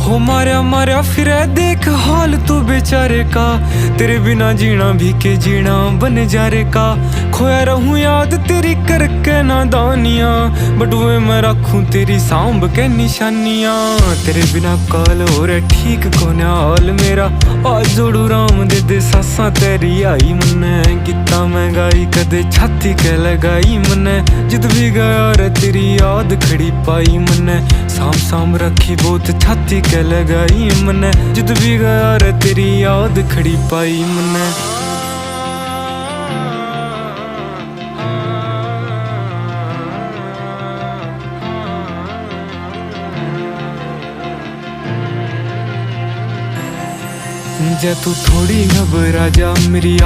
हो मारा मारा फिर देख हाल तू बेचारे का, तेरे बिना जीना भी के जीना बन जा रे का। खोया रहूं याद तेरी करके नादानियां, बटुए मैं रखूं तेरी सांभ के निशानियां। तेरे बिना काल हो रे ठीक कोने हाल मेरा, आज जोड़ू राम दे सासा तेरी आई मन्ने। गीता मैं गाई कदे छाती के लगाई मन्ने, जिद भी गया रे तेरी याद खड़ी पाई मन्ने। साम साम रखी बहुत छाती के लगाई मन्ने, जिद भी गया रे तेरी याद खड़ी पाई मन्ने। जे तू थोड़ी घबरा जा मेरी